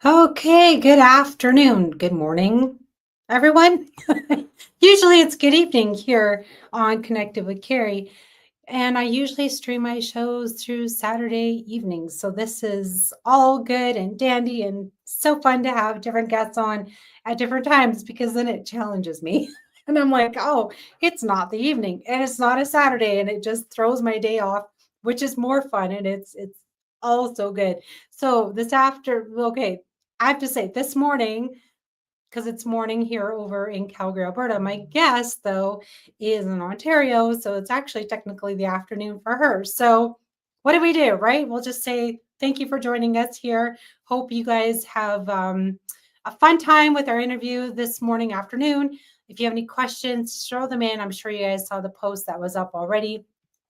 Okay, good afternoon, good morning, everyone. Usually it's good evening here on Connected with Cari, and I usually stream my shows through Saturday evenings. So this is all good and dandy and so fun to have different guests on at different times because then it challenges me. And I'm like, oh, it's not the evening and it's not a Saturday, and it just throws my day off, which is more fun and it's all so good. So okay, I have to say this morning, because it's morning here over in Calgary, Alberta. My guest, though, is in Ontario. So it's actually technically the afternoon for her. So what do we do, right? We'll just say thank you for joining us here. Hope you guys have a fun time with our interview this morning, afternoon. If you have any questions, throw them in. I'm sure you guys saw the post that was up already.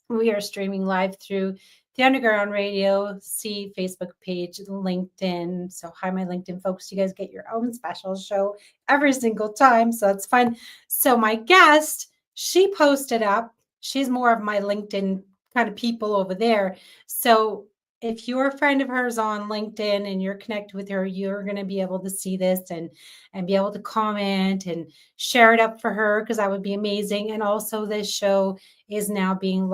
We are streaming live through the Underground Radio, see Facebook page, LinkedIn. So hi, my LinkedIn folks. You guys get your own special show every single time. So that's fun. So my guest, she posted up. She's more of my LinkedIn kind of people over there. So if you're a friend of hers on LinkedIn and you're connected with her, you're going to be able to see this and be able to comment and share it up for her, because that would be amazing. And also this show is now being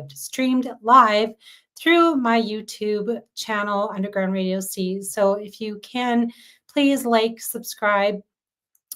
streamed live through my YouTube channel, Underground Radio C. So if you can, please subscribe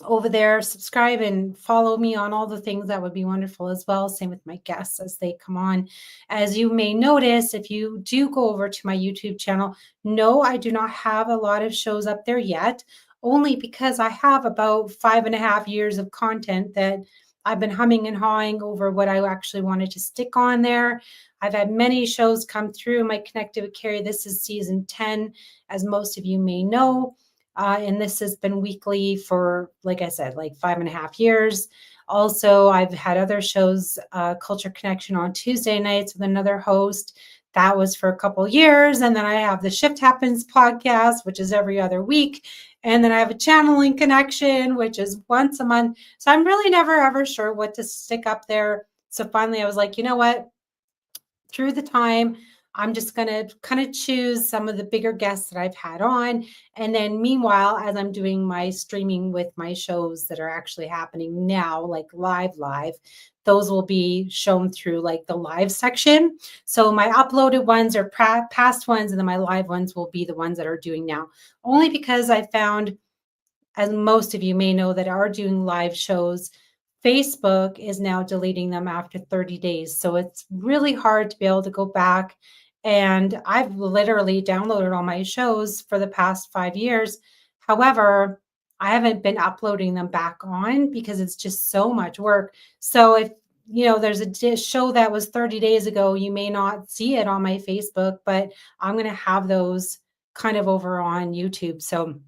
over there, subscribe and follow me on all the things. That would be wonderful as well. Same with my guests as they come on. As you may notice, if you do go over to my YouTube channel, no, I do not have a lot of shows up there yet, only because I have about 5.5 years of content that I've been humming and hawing over what I actually wanted to stick on there. I've had many shows come through my Connected with Cari. This is season 10, as most of you may know. And this has been weekly for, like I said, like 5.5 years. Also, I've had other shows, Culture Connection on Tuesday nights with another host. That was for a couple years. And then I have the Shift Happens podcast, which is every other week. And then I have a Channeling Connection, which is once a month. So I'm really never, ever sure what to stick up there. So finally, I was like, you know what? Through the time, I'm just going to kind of choose some of the bigger guests that I've had on. And then meanwhile, as I'm doing my streaming with my shows that are actually happening now, like live, those will be shown through like the live section. So my uploaded ones are past ones, and then my live ones will be the ones that are doing now. Only because I found, as most of you may know that are doing live shows, Facebook is now deleting them after 30 days. So it's really hard to be able to go back. And I've literally downloaded all my shows for the past 5 years. However, I haven't been uploading them back on because it's just so much work. So if there's a show that was 30 days ago, you may not see it on my Facebook, but I'm going to have those kind of over on YouTube. So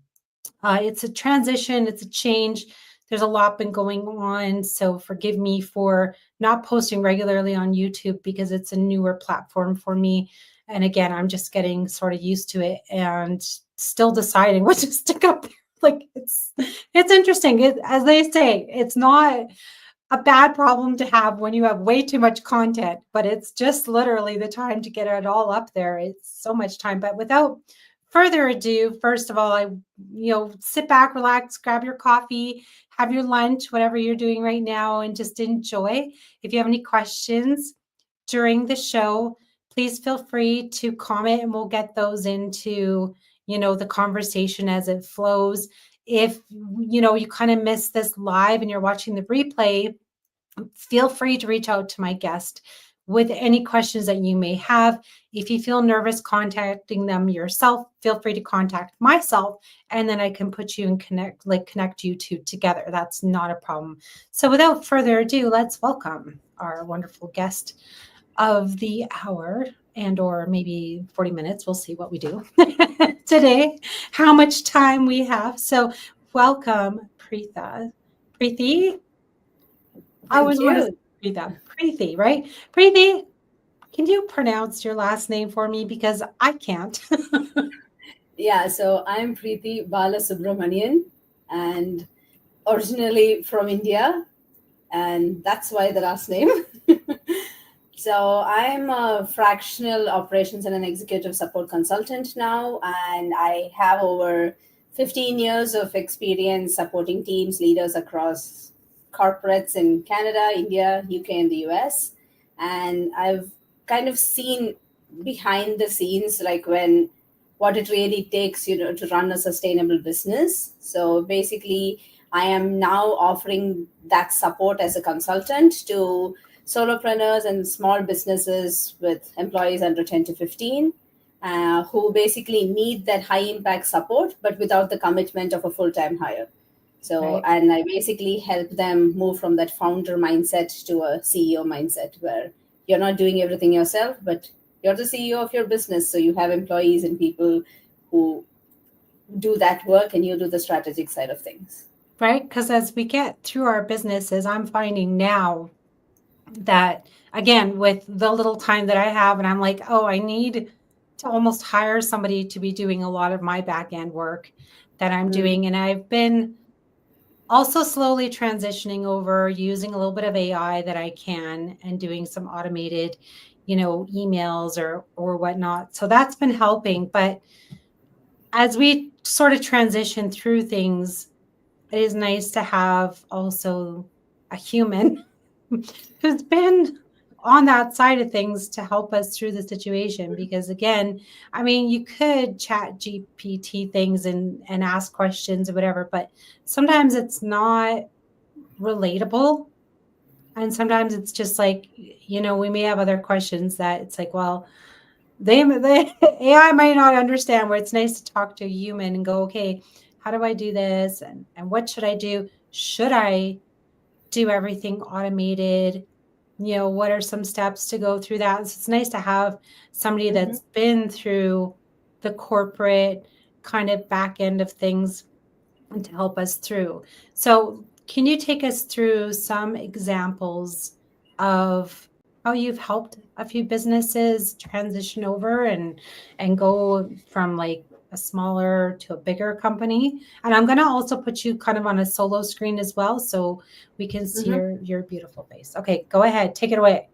it's a transition, it's a change. There's a lot been going on. So forgive me for not posting regularly on YouTube because it's a newer platform for me. And again, I'm just getting sort of used to it and still deciding what to stick up there. Like it's interesting. As they say, it's not a bad problem to have when you have way too much content, but it's just literally the time to get it all up there. It's so much time. But without further ado, first of all, sit back, relax, grab your coffee, have your lunch, whatever you're doing right now, and just enjoy. If you have any questions during the show, please feel free to comment and we'll get those into, the conversation as it flows. If, you kind of miss this live and you're watching the replay, feel free to reach out to my guest with any questions that you may have. If you feel nervous contacting them yourself, feel free to contact myself, and then I can put you in connect you two together. That's not a problem. So without further ado, let's welcome our wonderful guest of the hour, and or maybe 40 minutes. We'll see what we do today, how much time we have. So welcome, Preethi. I always want to read that. Preethi, right? Preethi, can you pronounce your last name for me? Because I can't. Yeah, so I'm Preethi Balasubramanian, and originally from India, and that's why the last name. So I'm a fractional operations and an executive support consultant now, and I have over 15 years of experience supporting teams, leaders across corporates in Canada, India, UK, and the US. And I've kind of seen behind the scenes, like when what it really takes, to run a sustainable business. So basically, I am now offering that support as a consultant to solopreneurs and small businesses with employees under 10 to 15 who basically need that high impact support but without the commitment of a full-time hire. So, Right. and I basically help them move from that founder mindset to a CEO mindset where you're not doing everything yourself, but you're the CEO of your business. So you have employees and people who do that work and you do the strategic side of things. Right. Because as we get through our businesses, I'm finding now that, again, with the little time that I have, and I'm like, oh, I need to almost hire somebody to be doing a lot of my back end work that I'm Mm. doing. And I've been also slowly transitioning over using a little bit of AI that I can and doing some automated, emails or whatnot. So that's been helping. But as we sort of transition through things, it is nice to have also a human who's been on that side of things to help us through the situation. Because again, I mean, you could chat GPT things and ask questions or whatever, but sometimes it's not relatable. And sometimes it's just like, we may have other questions that it's like, well, they AI might not understand, where it's nice to talk to a human and go, okay, how do I do this? And what should I do? Should I do everything automated? What are some steps to go through that? So it's nice to have somebody Mhm. that's been through the corporate kind of back end of things and to help us through. So, can you take us through some examples of how you've helped a few businesses transition over and go from like a smaller to a bigger company? And I'm going to also put you kind of on a solo screen as well so we can see Mhm. your beautiful face. Okay, go ahead. Take it away.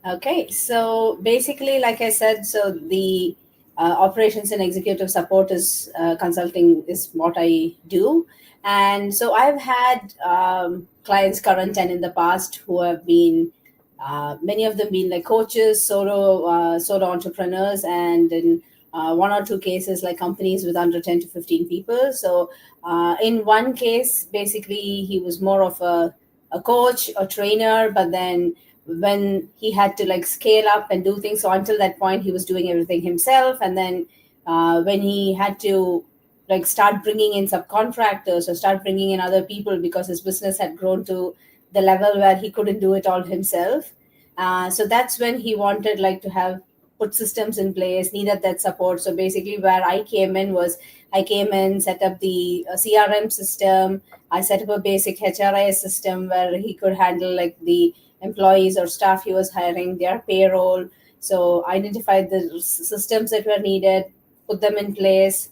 Okay, so basically, like I said, so the operations and executive support is consulting is what I do, and so I've had clients current and in the past who have been many of them being like coaches, solo entrepreneurs, and in one or two cases like companies with under 10 to 15 people. So in one case, basically he was more of a coach, a trainer, but then when he had to like scale up and do things, so until that point he was doing everything himself, and then when he had to like start bringing in subcontractors or start bringing in other people because his business had grown to the level where he couldn't do it all himself. So that's when he wanted like to have put systems in place, needed that support. So basically where I came in was I came in, set up the CRM system. I set up a basic HRIS system where he could handle like the employees or staff he was hiring, their payroll. So identified the systems that were needed, put them in place,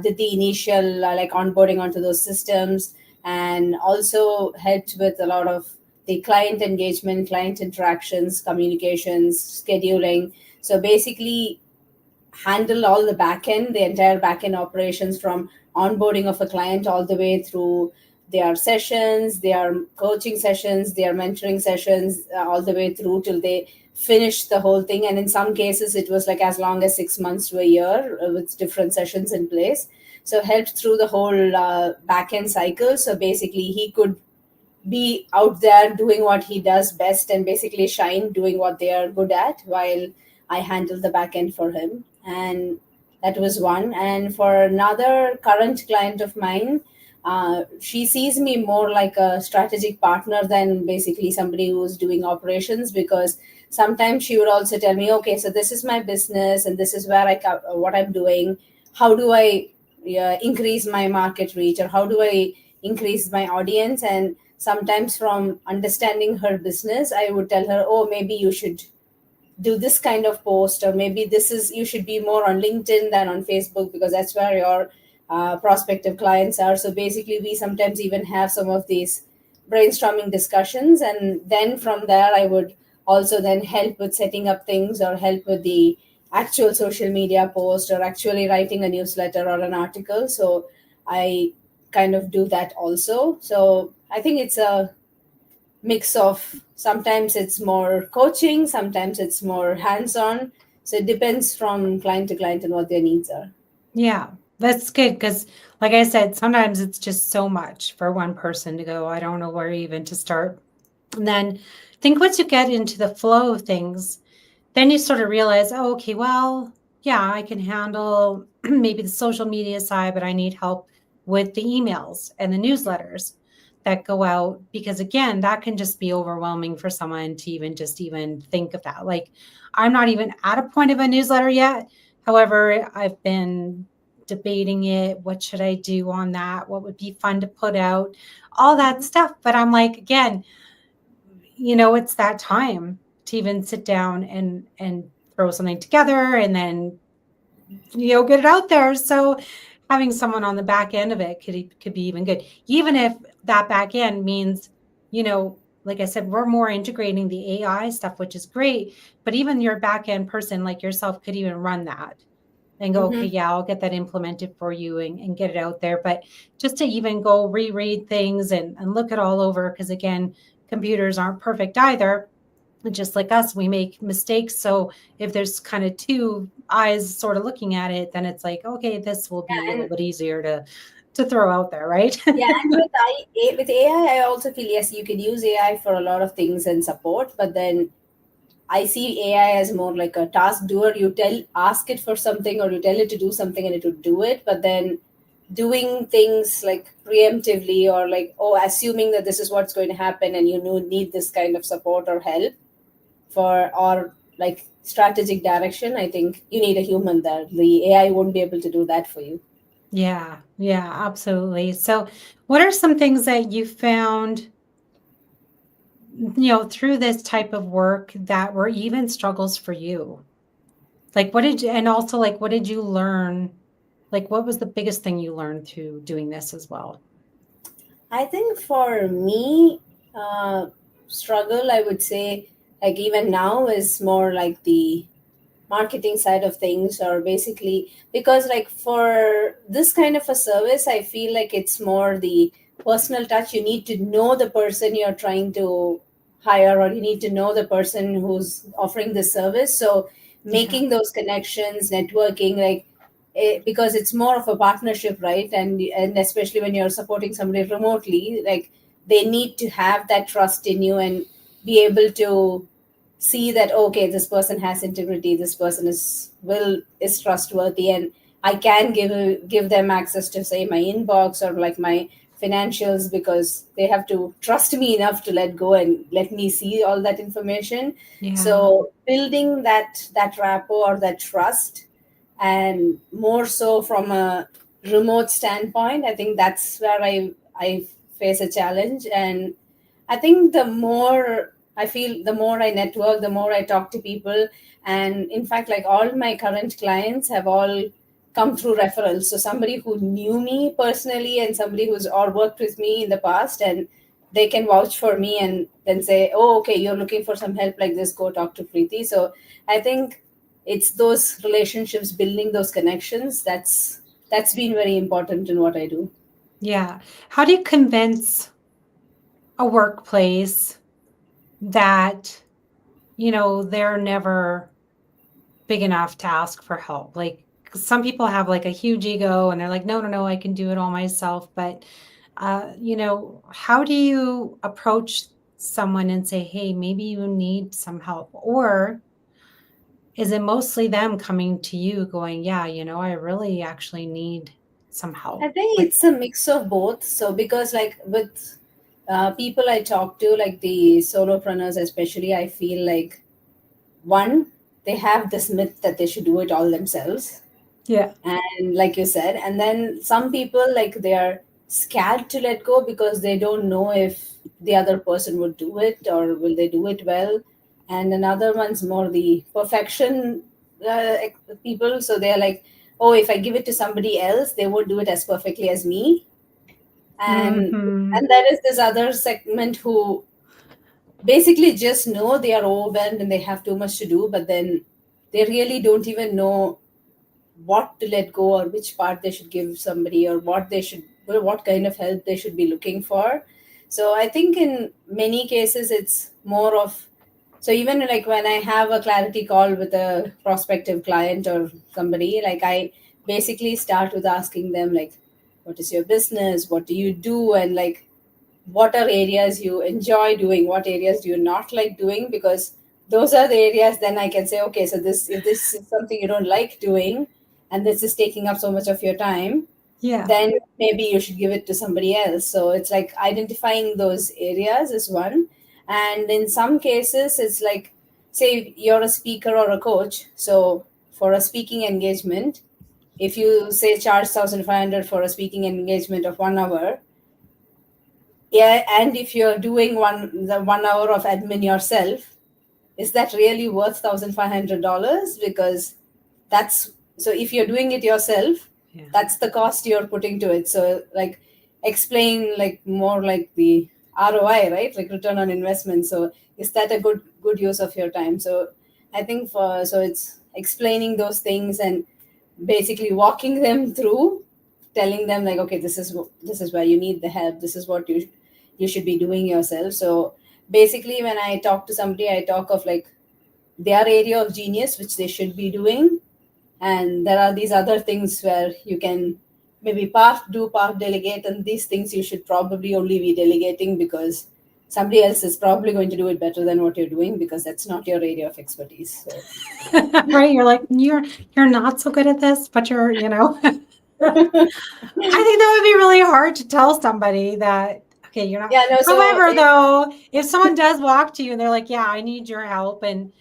did the initial like onboarding onto those systems, and also helped with a lot of the client engagement, client interactions, communications, scheduling. So basically handle all the backend, the entire backend operations from onboarding of a client all the way through their sessions, their coaching sessions, their mentoring sessions, all the way through till they finish the whole thing. And in some cases, it was like as long as 6 months to a year with different sessions in place. So helped through the whole backend cycle. So basically, he could be out there doing what he does best and basically shine doing what they are good at while I handle the back end for him. And that was one. And for another current client of mine, she sees me more like a strategic partner than basically somebody who's doing operations, because sometimes she would also tell me, okay, so this is my business and this is where what I'm doing. How do I increase my market reach, or how do I increase my audience? And sometimes from understanding her business, I would tell her, oh, maybe you should do this kind of post, or maybe this is you should be more on LinkedIn than on Facebook, because that's where your prospective clients are. So basically we sometimes even have some of these brainstorming discussions, and then from there I would also then help with setting up things or help with the actual social media post or actually writing a newsletter or an article. So I kind of do that also. So I think it's a mix of, sometimes it's more coaching, sometimes it's more hands on. So it depends from client to client and what their needs are. Yeah, that's good because, like I said, sometimes it's just so much for one person to go, I don't know where even to start. And then I think once you get into the flow of things, then you sort of realize, oh, okay, well, yeah, I can handle maybe the social media side, but I need help with the emails and the newsletters that go out because again, that can just be overwhelming for someone to even think of that. Like I'm not even at a point of a newsletter yet. However, I've been debating it. What should I do on that? What would be fun to put out? All that stuff. But I'm like, again, it's that time to even sit down and throw something together and then get it out there. So having someone on the back end of it could be even good, even if that back end means, like I said, we're more integrating the AI stuff, which is great. But even your back end person like yourself could even run that and go, okay, Mm-hmm. yeah, I'll get that implemented for you and get it out there. But just to even go reread things and look it all over, because again, computers aren't perfect either. Just like us, we make mistakes. So if there's kind of two eyes sort of looking at it, then it's like, okay, this will be a little And bit easier to throw out there, right? yeah, and with AI, I also feel yes, you can use AI for a lot of things and support, but then I see AI as more like a task doer. You ask it for something, or you tell it to do something, and it would do it. But then doing things like preemptively, or like, oh, assuming that this is what's going to happen, and need this kind of support or help for, or like strategic direction, I think you need a human there. The AI won't be able to do that for you. Yeah, absolutely. So what are some things that you found, through this type of work that were even struggles for you? Like what did you, and also like what did you learn? Like what was the biggest thing you learned through doing this as well? I think for me, struggle, I would say, like even now, is more like the marketing side of things, or basically because like for this kind of a service, I feel like it's more the personal touch. You need to know the person you're trying to hire, or you need to know the person who's offering the service. So Yeah. making those connections, networking, like because it's more of a partnership, right? And especially when you're supporting somebody remotely, like they need to have that trust in you and be able to see that, okay, this person has integrity, this person is trustworthy, and I can give them access to, say, my inbox or like my financials, because they have to trust me enough to let go and let me see all that information. Yeah. So building that rapport or that trust, and more so from a remote standpoint, I think that's where I face a challenge. And I think the more I feel, the more I network, the more I talk to people. And in fact, like all my current clients have all come through referrals. So somebody who knew me personally, and somebody who's or worked with me in the past, and they can vouch for me and then say, oh, okay, you're looking for some help like this, go talk to Preethi. So I think it's those relationships, building those connections, that's been very important in what I do. Yeah. How do you convince a workplace that, they're never big enough to ask for help? Like some people have like a huge ego and they're like, no, no, no, I can do it all myself. But, how do you approach someone and say, hey, maybe you need some help? Or is it mostly them coming to you going, yeah, I really actually need some I help? think Like, it's a mix of both. So because like with people I talk to, like the solopreneurs especially, I feel like one, they have this myth that they should do it all themselves, yeah. and like you said, and then some people, like they are scared to let go because they don't know if the other person would do it or will they do it well. And another one's more the perfection people, so they're like, oh, if I give it to somebody else, they won't do it as perfectly as me. and Hmm. and there is this other segment who basically just know they are overwhelmed and they have too much to do, but then they really don't even know what to let go or which part they should give somebody or what kind of help they should be looking for. So I think in many cases it's more of, so even like when I have a clarity call with a prospective client or somebody, like I basically start with asking them like, what is your business, what do you do, and like what are areas you enjoy doing, what areas do you not like doing, because those are the areas then I can say, okay, so this, if this is something you don't like doing and this is taking up so much of your time, Yeah. then maybe you should give it to somebody else. So it's like identifying those areas is one. And in some cases it's like, say you're a speaker or a coach, so for a speaking engagement, if you say charge 1,500 for a speaking engagement of 1 hour, yeah, and if you're doing the 1 hour of admin yourself, is that really worth $1,500? Because that's, so if you're doing it yourself, Yeah. that's the cost you're putting to it. So like explain like more like the ROI, right? Like return on investment. So is that a good use of your time? So I think for, so it's explaining those things and basically walking them through, telling them like, okay, this is where you need the help, this is what you should be doing yourself. So basically when I talk to somebody, I talk of like their area of genius which they should be doing, and there are these other things where you can maybe part do, part delegate, and these things you should probably only be delegating because somebody else is probably going to do it better than what you're doing, because that's not your area of expertise. So Right? You're like, you're not so good at this, but you're, you know. I think that would be really hard to tell somebody that, okay, you're not. yeah, no, so However, though, if someone does walk to you and they're like, yeah, I need your help, and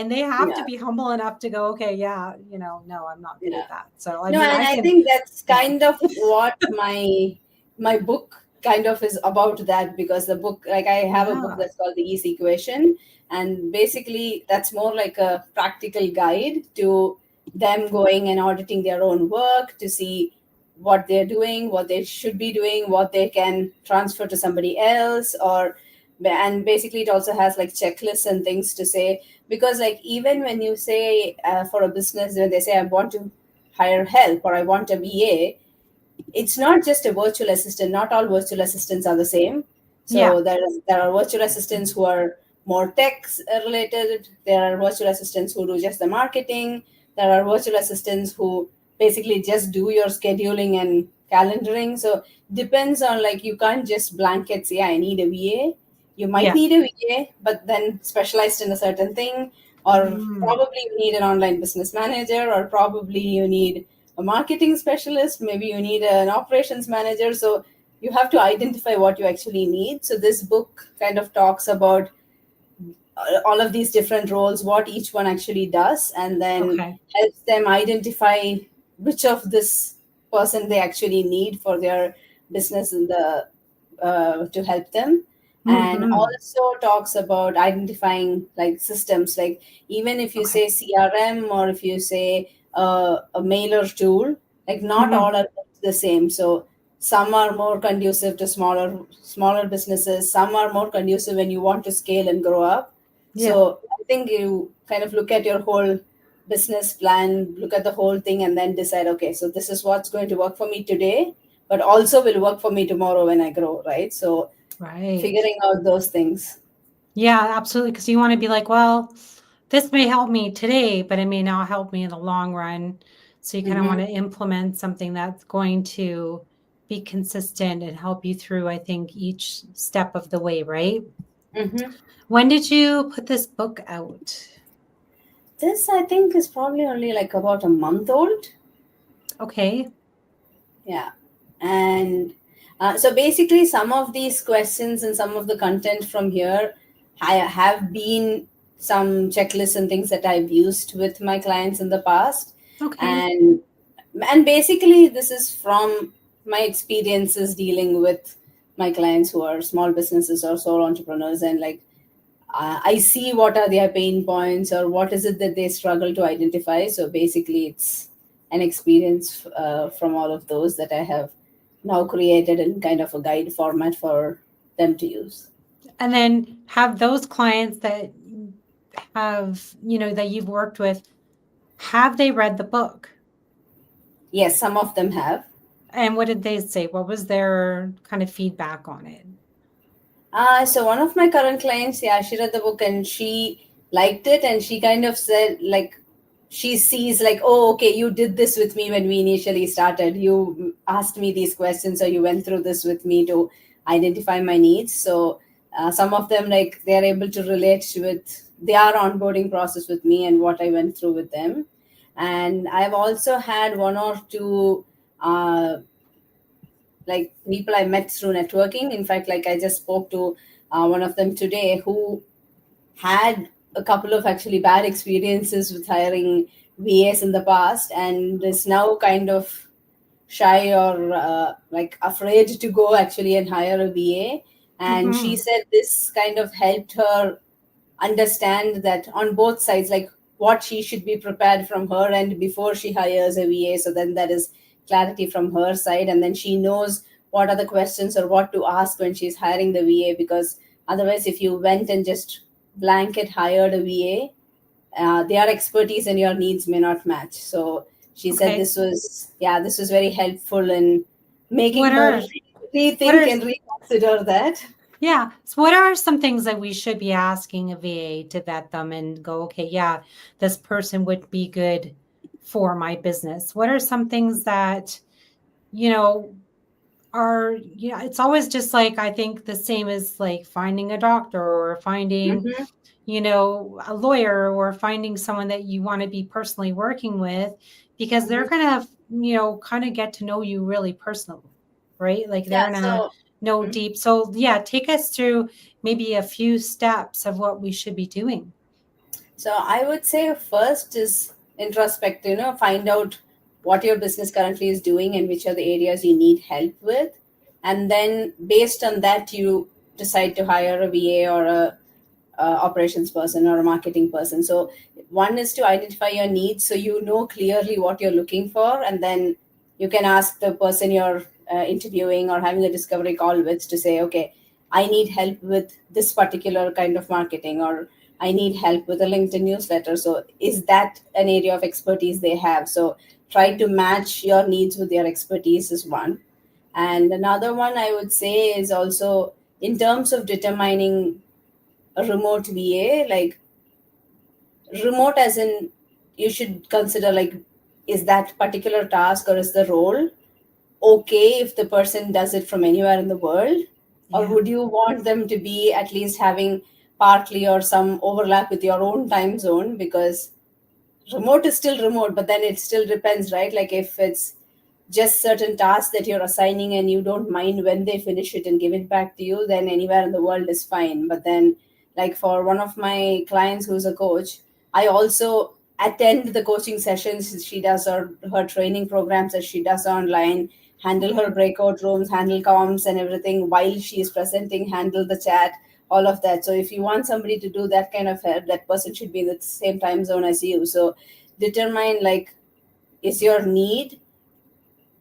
they have to yeah, be humble enough to go, okay, yeah, you know, no, I'm not good yeah. at that. So I No, mean, and I I can, think that's yeah. kind of what my book kind of is about, that because the book, like I have a book Yeah. that's called The Easy Equation, and basically that's more like a practical guide to them going and auditing their own work to see what they're doing, what they should be doing, what they can transfer to somebody else, or, and basically it also has like checklists and things to say, because like even when you say for a business, when they say I want to hire help or I want a VA, it's not just a virtual assistant. Not all virtual assistants are the same. Yeah. So there are virtual assistants who are more tech related. There are virtual assistants who do just the marketing. There are virtual assistants who basically just do your scheduling and calendaring. So depends on, like, you can't just blanket say I need a VA. You might Yeah. need a VA, but then specialized in a certain thing, or Mm, probably you need an online business manager, or probably you need a marketing specialist, maybe you need an operations manager. So you have to identify what you actually need. So this book kind of talks about all of these different roles, what each one actually does, and then okay. helps them identify which of this person they actually need for their business in the to help them. And Mm-hmm. also talks about identifying like systems, like even if you Okay. say CRM or if you say a mailer tool, like not Mm-hmm. all are the same. So some are more conducive to smaller businesses, some are more conducive when you want to scale and grow up. Yeah. So I think you kind of look at your whole business plan, look at the whole thing, and then decide, okay, so this is what's going to work for me today, but also will work for me tomorrow when I grow, right? So Right. figuring out those things. Yeah, absolutely. Because you want to be like, well, this may help me today, but it may not help me in the long run. So you kind of want Mm-hmm. to implement something that's going to be consistent and help you through, I think, each step of the way, right? Mm-hmm. When did you put this book out? This I think is probably only like about a month old. Okay. Yeah. And so basically, some of these questions and some of the content from here have been some checklists and things that I've used with my clients in the past. Okay. And basically, this is from my experiences dealing with my clients who are small businesses or sole entrepreneurs, and like I see what are their pain points or what is it that they struggle to identify. So basically, it's an experience from all of those that I have now created in kind of a guide format for them to use. And then have those clients that have, that you've worked with, have they read the book? Yes, some of them have. And what did they say? What was their kind of feedback on it? So one of my current clients, yeah, she read the book and she liked it, and she kind of said, like, she sees like, oh, okay, you did this with me when we initially started. You asked me these questions, or you went through this with me to identify my needs. So some of them, like, they are able to relate with their onboarding process with me and what I went through with them. And I've also had one or two uh, like people I met through networking. In fact, like I just spoke to one of them today who had a couple of actually bad experiences with hiring VAs in the past, and is now kind of shy or like afraid to go actually and hire a VA. And she Mm-hmm. said this kind of helped her understand that on both sides, like what she should be prepared from her end before she hires a VA. So then that is clarity from her side, and then she knows what are the questions or what to ask when she's hiring the VA. Because otherwise, if you went and just blanket hired a VA, their expertise and your needs may not match. So she said Okay. this was very helpful in making What her are what rethink are and reconsider that. Yeah. So what are some things that we should be asking a VA to vet them and go, okay, yeah, this person would be good for my business? What are some things that, you know, it's always just like, I think the same as like finding a doctor or finding, Mhm. a lawyer or finding someone that you want to be personally working with, because they're Mhm. going to, kind of get to know you really personally, right? Like they're Yeah. going to So. know Mhm. deep. So, yeah, take us through maybe a few steps of what we should be doing. So I would say first is introspect, find out what your business currently is doing and which are the areas you need help with. And then based on that, you decide to hire a VA or a operations person or a marketing person. So one is to identify your needs so you know clearly what you're looking for, and then you can ask the person you're interviewing or having a discovery call with to say, okay, I need help with this particular kind of marketing, or I need help with a LinkedIn newsletter. So is that an area of expertise they have? So try to match your needs with their expertise is one. And another one I would say is also in terms of determining a remote VA, like remote as in you should consider like, is that particular task or is the role okay if the person does it from anywhere in the world, or Yeah. would you want them to be at least having partly or some overlap with your own time zone? Because remote is still remote, but then it still depends, right? Like if it's just certain tasks that you're assigning and you don't mind when they finish it and give it back to you, then anywhere in the world is fine. But then, like for one of my clients who's a coach, I also attend the coaching sessions she does, or her training programs that she does online, handle her Okay. breakout rooms, handle comms and everything while she is presenting, handle the chat, all of that. So if you want somebody to do that kind of help, that person should be in the same time zone as you. So determine like, is your need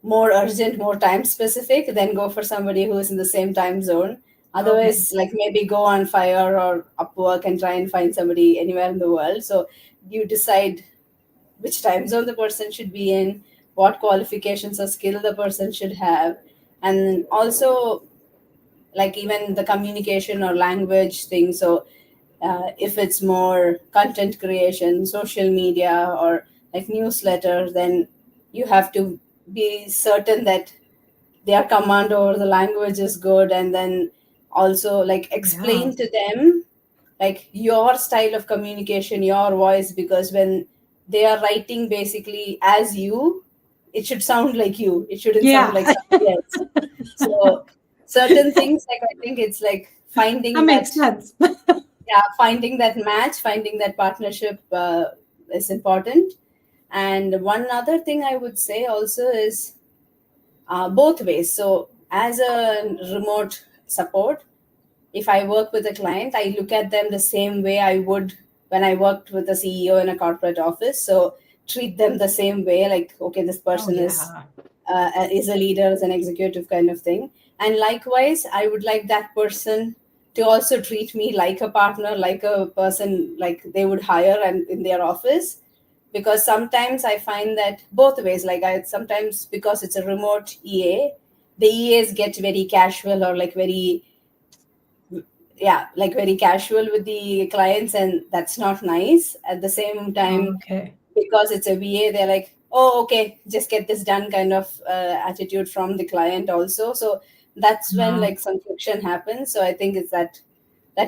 more urgent, more time specific, then go for somebody who is in the same time zone. Okay. Otherwise, like maybe go on Fire or Upwork and try and find somebody anywhere in the world. So you decide which time zone the person should be in, what qualifications or skill the person should have, and also like even the communication or language thing. So if it's more content creation, social media, or like newsletter, then you have to be certain that their command over the language is good, and then also like Yeah. explain to them like your style of communication, your voice, because when they are writing basically as you, it should sound like you, it shouldn't sound Yeah. like somebody else. So certain things, like I think it's like That finding makes that, sense. yeah, finding that match, finding that partnership is important. And one other thing I would say also is both ways. So as a remote support, if I work with a client, I look at them the same way I would when I worked with a CEO in a corporate office. So treat them the same way, like, okay, this Oh, person yeah. is a leader, is an executive kind of thing. And likewise, I would like that person to also treat me like a partner, like a person like they would hire and in their office. Because sometimes I find that both ways, like I sometimes, because it's a remote EA, the EAs get very casual or like very, yeah, like very casual with the clients, and that's not nice. At the same time, Okay. because it's a VA, they're like, oh, okay, just get this done kind of attitude from the client also. So that's when No. like some friction happens. So I think it's that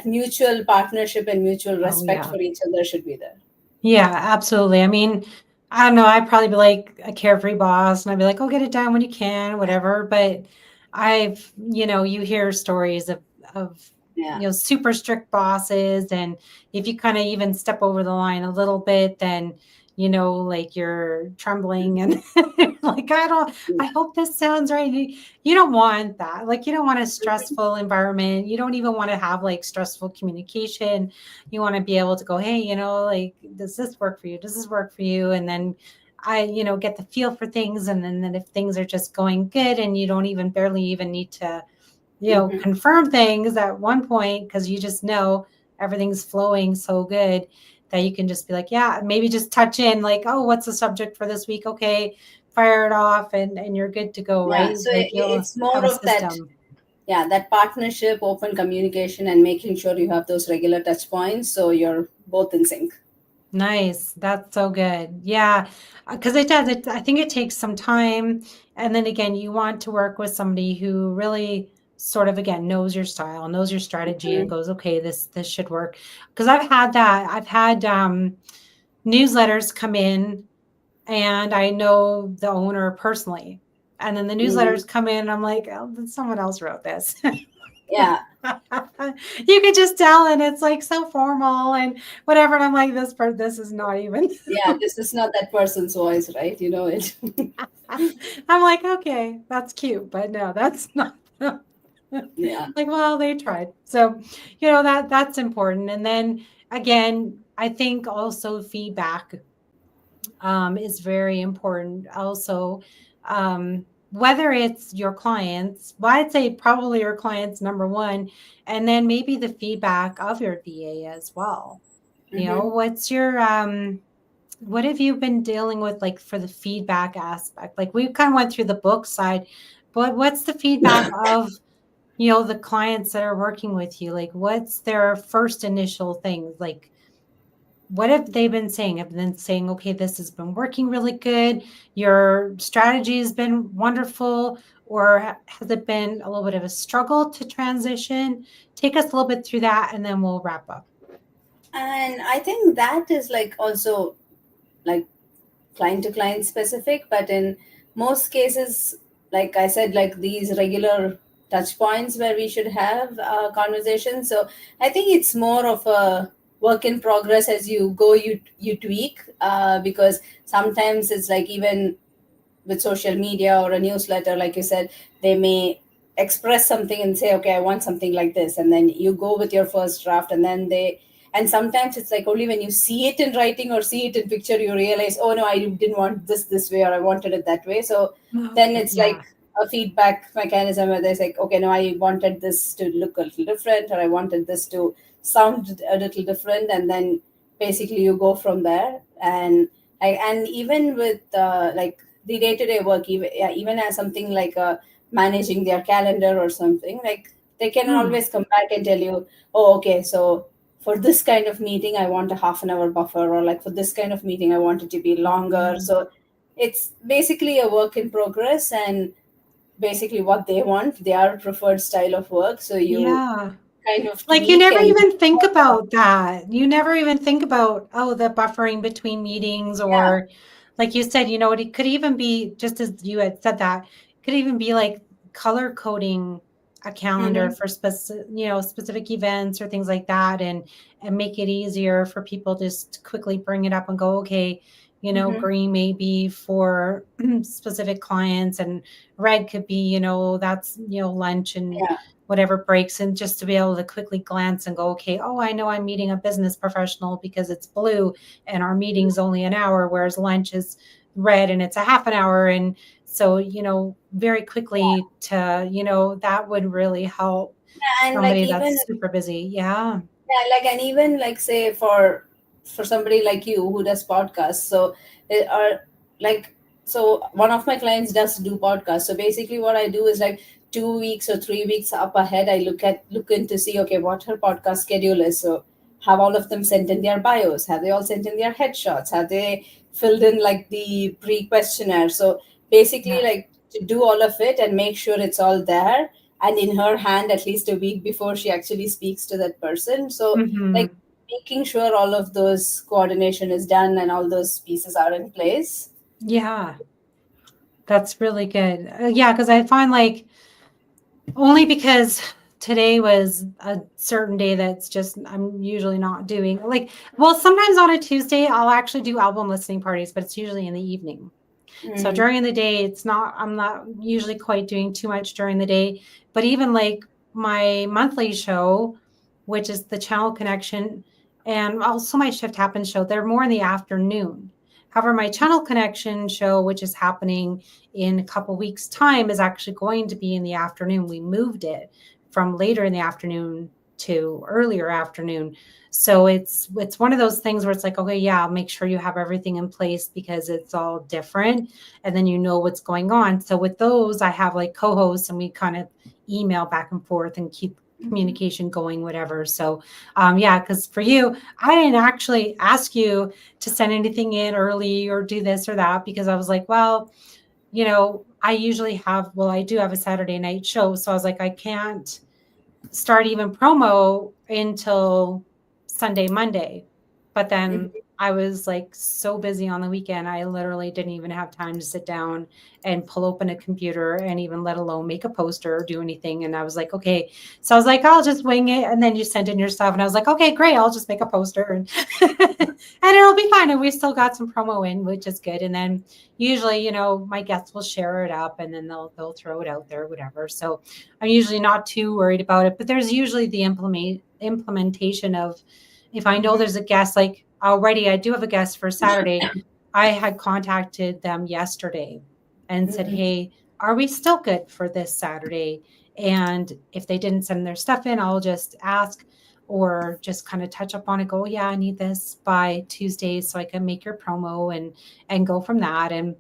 mutual partnership and mutual Oh, respect yeah. for each other should be there. Yeah, absolutely. I mean, I don't know. I'd probably be like a carefree boss and I'd be like, oh, get it done when you can, whatever. But you hear stories of, Yeah. super strict bosses. And if you kind of even step over the line a little bit, then, like you're trembling and like, I hope this sounds right. You don't want that. Like, you don't want a stressful environment. You don't even want to have like stressful communication. You want to be able to go, hey, like, does this work for you? Does this work for you? And then get the feel for things. And then if things are just going good and you don't even barely even need to, Hmm. confirm things at one point, because you just know everything's flowing so good that you can just be like, yeah, maybe just touch in like, oh, what's the subject for this week? Okay, fire it off and you're good to go, Yeah. right? So Like you'll it's more have a of that, system. yeah, that partnership, open communication, and making sure you have those regular touch points so you're both in sync. Nice. That's so good. Yeah. Because it does. I think it takes some time. And then again, you want to work with somebody who really sort of, again, knows your style, knows your strategy, and Mhm. goes, okay, this should work. Because I've had that. I've had newsletters come in and I know the owner personally. And then the Mhm. newsletters come in and I'm like, oh, someone else wrote this. Yeah. You could just tell, and it's like so formal and whatever. And I'm like, this is not even. Yeah, this is not that person's voice, right? You know it. I'm like, okay, that's cute, but no, that's not. Yeah. Like, well, they tried. So, that's important. And then again, I think also feedback is very important. Also, whether it's your clients, well, I'd say probably your clients number one, and then maybe the feedback of your VA as well. Hmm. What have you been dealing with, like for the feedback aspect? Like we kind of went through the book side, but what's the feedback of, the clients that are working with you? Like what's their first initial things? Like what have they been saying? Have they been saying, okay, this has been working really good. Your strategy has been wonderful. Or has it been a little bit of a struggle to transition? Take us a little bit through that and then we'll wrap up. And I think that is like also like client to client specific, but in most cases, like I said, like these regular touch points where we should have conversations. So I think it's more of a work in progress. As you go, you tweak, because sometimes it's like, even with social media or a newsletter, like you said, they may express something and say, okay, I want something like this, and then you go with your first draft, and then and sometimes it's like only when you see it in writing or see it in picture you realize, oh no, I didn't want this way, or I wanted it that way. So then Okay. it's Yeah. like a feedback mechanism where there's like, okay, no, I wanted this to look a little different, or I wanted this to sound a little different, and then basically you go from there. And even with like the day-to-day work, even, yeah, even as something like managing their calendar or something, like they can Hmm. always come back and tell you, oh, okay, so for this kind of meeting I want a half an hour buffer, or like for this kind of meeting I want it to be longer. Yeah. So it's basically a work in progress, and basically what they want, their preferred style of work, so you Yeah. kind of Like you tweak never and even think about that. You never even think about, oh, the buffering between meetings, yeah. or like you said, it could even be just as you had said that, it could even be like color coding a calendar Mm-hmm. for specific events or things like that, and make it easier for people just to quickly bring it up and go, okay, Mm-hmm. green may be for specific clients and red could be, that's, lunch and Yeah. whatever breaks, and just to be able to quickly glance and go, okay, oh, I know I'm meeting a business professional because it's blue and our meeting's only an hour, whereas lunch is red and it's a half an hour. And so, very quickly to, that would really help. And like somebody even that's super busy. Yeah. yeah, like and even like say for somebody like you who does podcasts, so or like so one of my clients does do podcasts. So basically, what I do is like 2 weeks or 3 weeks up ahead, I look in to see okay what her podcast schedule is. So have all of them sent in their bios? Have they all sent in their headshots? Have they filled in like the pre-questionnaire? So basically, Yeah. like to do all of it and make sure it's all there and in her hand at least a week before she actually speaks to that person. So like Hmm. making sure all of those coordination is done and all those pieces are in place. Yeah. That's really good. Yeah. Cause I find like only because today was a certain day that's just, I'm usually not doing like, well, sometimes on a Tuesday, I'll actually do album listening parties, but it's usually in the evening. So Mm, during the day, I'm not usually quite doing too much during the day. But even like my monthly show, which is the Channel Connection, and also my Shift Happens show, they're more in the afternoon. However, my Channel Connection show, which is happening in a couple weeks' time, is actually going to be in the afternoon. We moved it from later in the afternoon to earlier afternoon. So it's one of those things where it's like, okay, yeah, make sure you have everything in place because it's all different and then you know what's going on. So with those, I have like co-hosts and we kind of email back and forth and keep communication going, whatever. So yeah, because for you, I didn't actually ask you to send anything in early or do this or that because I was like, well, I usually I do have a Saturday night show. So I was like, I can't start even promo until Sunday, Monday. But then mhm. I was like so busy on the weekend, I literally didn't even have time to sit down and pull open a computer and even let alone make a poster or do anything. And I was like, okay. So I was like, I'll just wing it. And then you sent in your stuff. And I was like, okay, great. I'll just make a poster and, and it'll be fine. And we still got some promo in, which is good. And then usually, my guests will share it up and then they'll throw it out there, whatever. So I'm usually not too worried about it, but there's usually the implementation of if I know Mhm. there's a guest, like already I do have a guest for Saturday. I had contacted them yesterday and said, Mhm. hey, are we still good for this Saturday? And if they didn't send their stuff in, I'll just ask or just kind of touch up on it, go, yeah, I need this by Tuesday so I can make your promo and go from that. And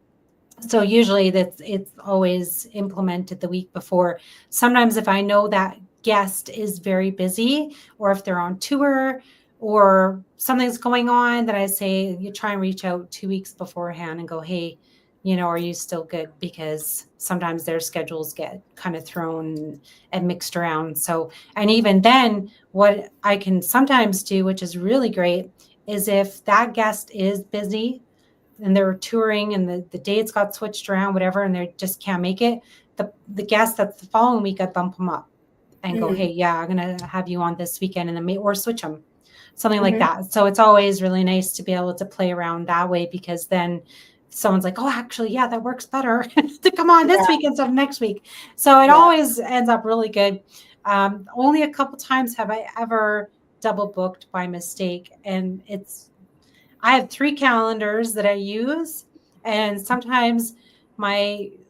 so usually it's always implemented the week before. Sometimes if I know that guest is very busy or if they're on tour or something's going on, that I say you try and reach out 2 weeks beforehand and go, hey, are you still good? Because sometimes their schedules get kind of thrown and mixed around. So, and even then, what I can sometimes do, which is really great, is if that guest is busy and they're touring and the dates got switched around, whatever, and they just can't make it, the guest that's the following week, I bump them up and go, hey, Mhm. yeah, I'm going to have you on this weekend and then or switch them, something like Mhm. that. So it's always really nice to be able to play around that way because then someone's like, oh, actually, yeah, that works better to come on this Yeah, week instead of next week. So it yeah. always ends up really good. Only a couple times have I ever double booked by mistake. And I have 3 calendars that I use, and sometimes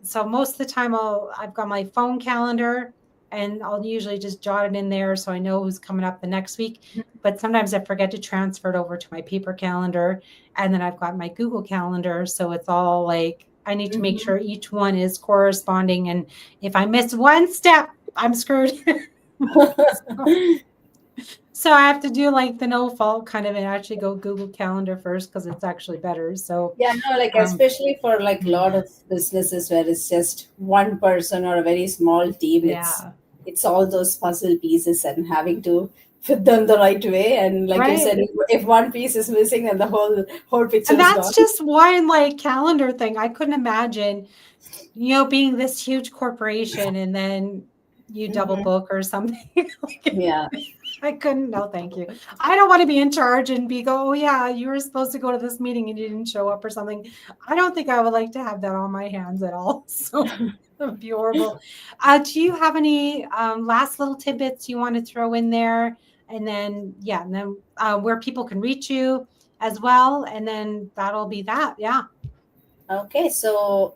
so most of the time I've got my phone calendar, and I'll usually just jot it in there so I know who's coming up the next week. But sometimes I forget to transfer it over to my paper calendar, and then I've got my Google calendar, so it's all like I need to make Mhm. sure each one is corresponding, and if I miss one step, I'm screwed. So I have to do like the no fault kind of and actually go Google Calendar first because it's actually better. So, Yeah, no, like um, especially for like a lot of businesses where it's just one person or a very small team, yeah, it's all those puzzle pieces and having to fit them the right way. And like you said, right. if one piece is missing, then the whole picture And is that's gone. just one like calendar thing. I couldn't imagine, being this huge corporation and then you double Hmm. book or something. Like, Yeah. I couldn't. No, thank you. I don't want to be in charge and oh, yeah, you were supposed to go to this meeting and you didn't show up or something. I don't think I would like to have that on my hands at all. So it would be horrible. Do you have any last little tidbits you want to throw in there? And then, yeah, and then where people can reach you as well. And then that'll be that. Yeah. Okay, so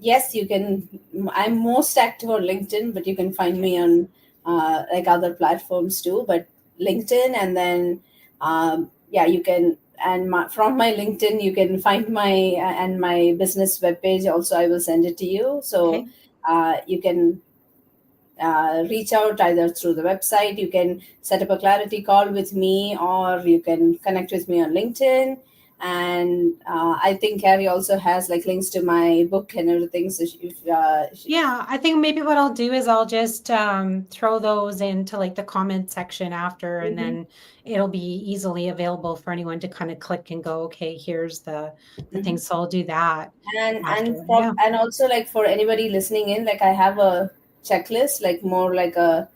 yes, you can. I'm most active on LinkedIn, but you can find me on like other platforms too, but LinkedIn, and then yeah, you can, and from my LinkedIn you can find my and my business webpage also. I will send it to you, so Okay. you can reach out either through the website. You can set up a clarity call with me, or you can connect with me on LinkedIn. And I think Carrie also has like links to my book and everything. So if Yeah, I think maybe what I'll do is I'll just throw those into like the comment section after, and Mhm, then it'll be easily available for anyone to kind of click and go, okay, here's the mhm. thing. So I'll do that And after. Yeah. and also, like, for anybody listening in, like, I have a checklist, like more like a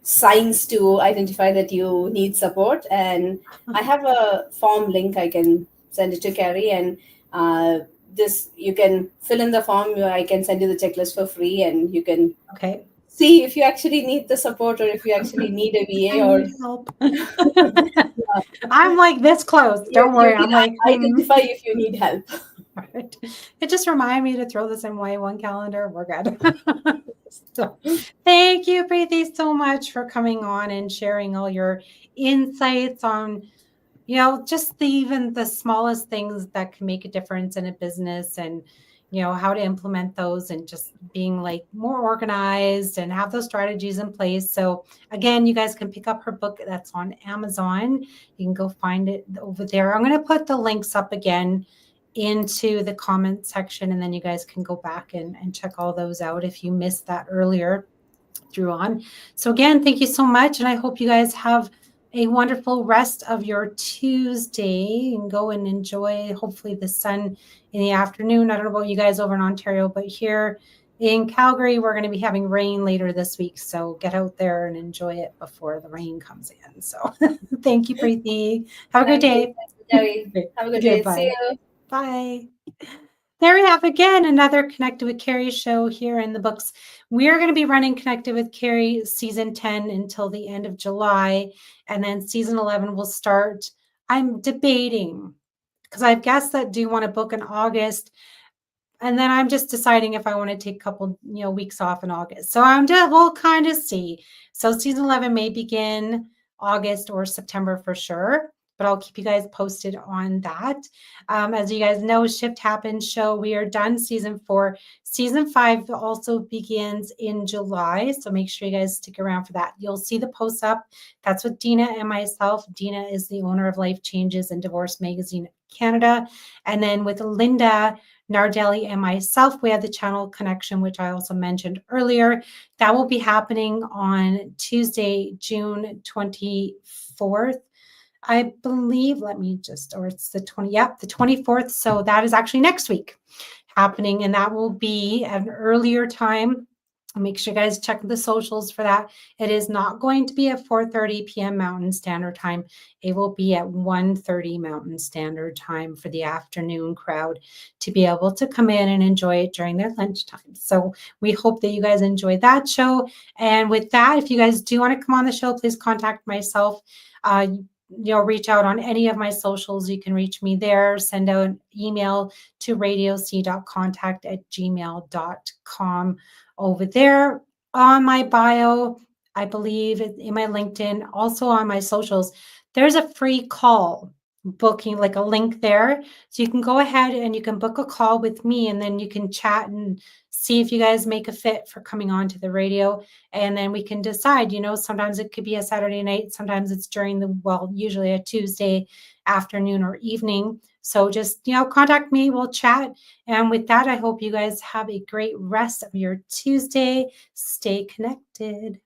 signs to identify that you need support. And I have a form link, I can send it to Carrie, and uh, this, you can fill in the form. I can send you the checklist for free, and you can Okay. see if you actually need the support, or if you actually need a I VA, or need help. I'm like this close. you, Don't you worry. I'm can like, identify if you need help. Right. It just reminded me to throw this in my one calendar. We're good. So, thank you, Preethi, so much for coming on and sharing all your insights on, just even the smallest things that can make a difference in a business, and, how to implement those, and just being like more organized and have those strategies in place. So, again, you guys can pick up her book that's on Amazon. You can go find it over there. I'm going to put the links up again into the comment section, and then you guys can go back and check all those out if you missed that earlier through on. So again, thank you so much, and I hope you guys have a wonderful rest of your Tuesday, and go and enjoy hopefully the sun in the afternoon. I don't know about you guys over in Ontario, but here in Calgary we're going to be having rain later this week, so get out there and enjoy it before the rain comes in. So thank you, Preethi. Have a good Thank you. day. Thank you, Carrie. Have a good day. See Goodbye. you. Bye. There we have again another Connected with Cari show here in the books. We are going to be running Connected with Cari season 10 until the end of July, and then season 11 will start. I'm debating because I've guessed that do want to book in August, and then I'm just deciding if I want to take a couple, weeks off in August. So we'll kind of see. So season 11 may begin August or September for sure, but I'll keep you guys posted on that. As you guys know, Shift Happens show, we are done season 4. Season 5 also begins in July, so make sure you guys stick around for that. You'll see the posts up. That's with Dina and myself. Dina is the owner of Life Changes and Divorce Magazine Canada. And then with Linda Nardelli and myself, we have the channel connection, which I also mentioned earlier. That will be happening on Tuesday, June 24th. I believe, or it's the 24th. So that is actually next week happening, and that will be at an earlier time. Make sure you guys check the socials for that. It is not going to be at 4:30 p.m. Mountain Standard Time. It will be at 1:30 Mountain Standard Time for the afternoon crowd to be able to come in and enjoy it during their lunchtime. So we hope that you guys enjoy that show. And with that, if you guys do want to come on the show, please contact myself. Reach out on any of my socials. You can reach me there. Send out an email to radioc.contact@gmail.com. Over there on my bio, I believe in my LinkedIn, also on my socials, there's a free call booking, like a link there. So you can go ahead and you can book a call with me, and then you can chat and see if you guys make a fit for coming on to the radio. And then we can decide, sometimes it could be a Saturday night, sometimes it's usually a Tuesday afternoon or evening. So just, contact me, we'll chat. And with that, I hope you guys have a great rest of your Tuesday. Stay connected.